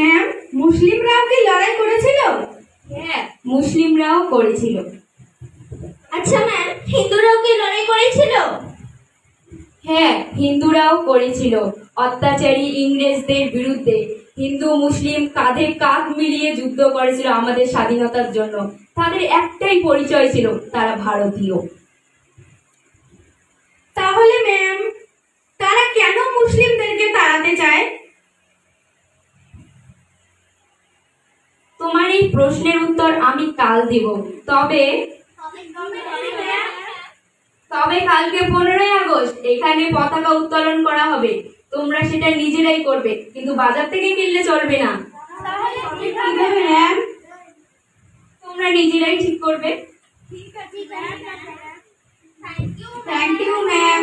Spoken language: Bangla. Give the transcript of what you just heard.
ম্যাম, মুসলিমরাও কি লড়াই করেছিল? হ্যাঁ, মুসলিমরাও করেছিল। আচ্ছা ম্যাম, হিন্দুরাও কি লড়াই করেছিল? হ্যাঁ, হিন্দুরাও করেছিল। অত্যাচারী ইংরেজদের বিরুদ্ধে হিন্দু মুসলিম কাঁধে কাঁধ মিলিয়ে যুদ্ধ করেছিল আমাদের স্বাধীনতার জন্য। তাদের একটাই পরিচয় ছিল, তারা ভারতীয়। তাহলে ম্যাম, তারা কেন মুসলিমদেরকে তাড়াতে চায়? তোমার এই প্রশ্নের উত্তর আমি কাল দিব। তবে কালকে 15ই আগস্ট এখানে পতাকা উত্তোলন করা হবে। তোমরা সেটা নিজেরাই করবে, কিন্তু বাজার থেকে কিনলে চলবে না। কিভাবে ম্যাম? তোমরা নিজেরাই ঠিক করবে। Thank you ma'am.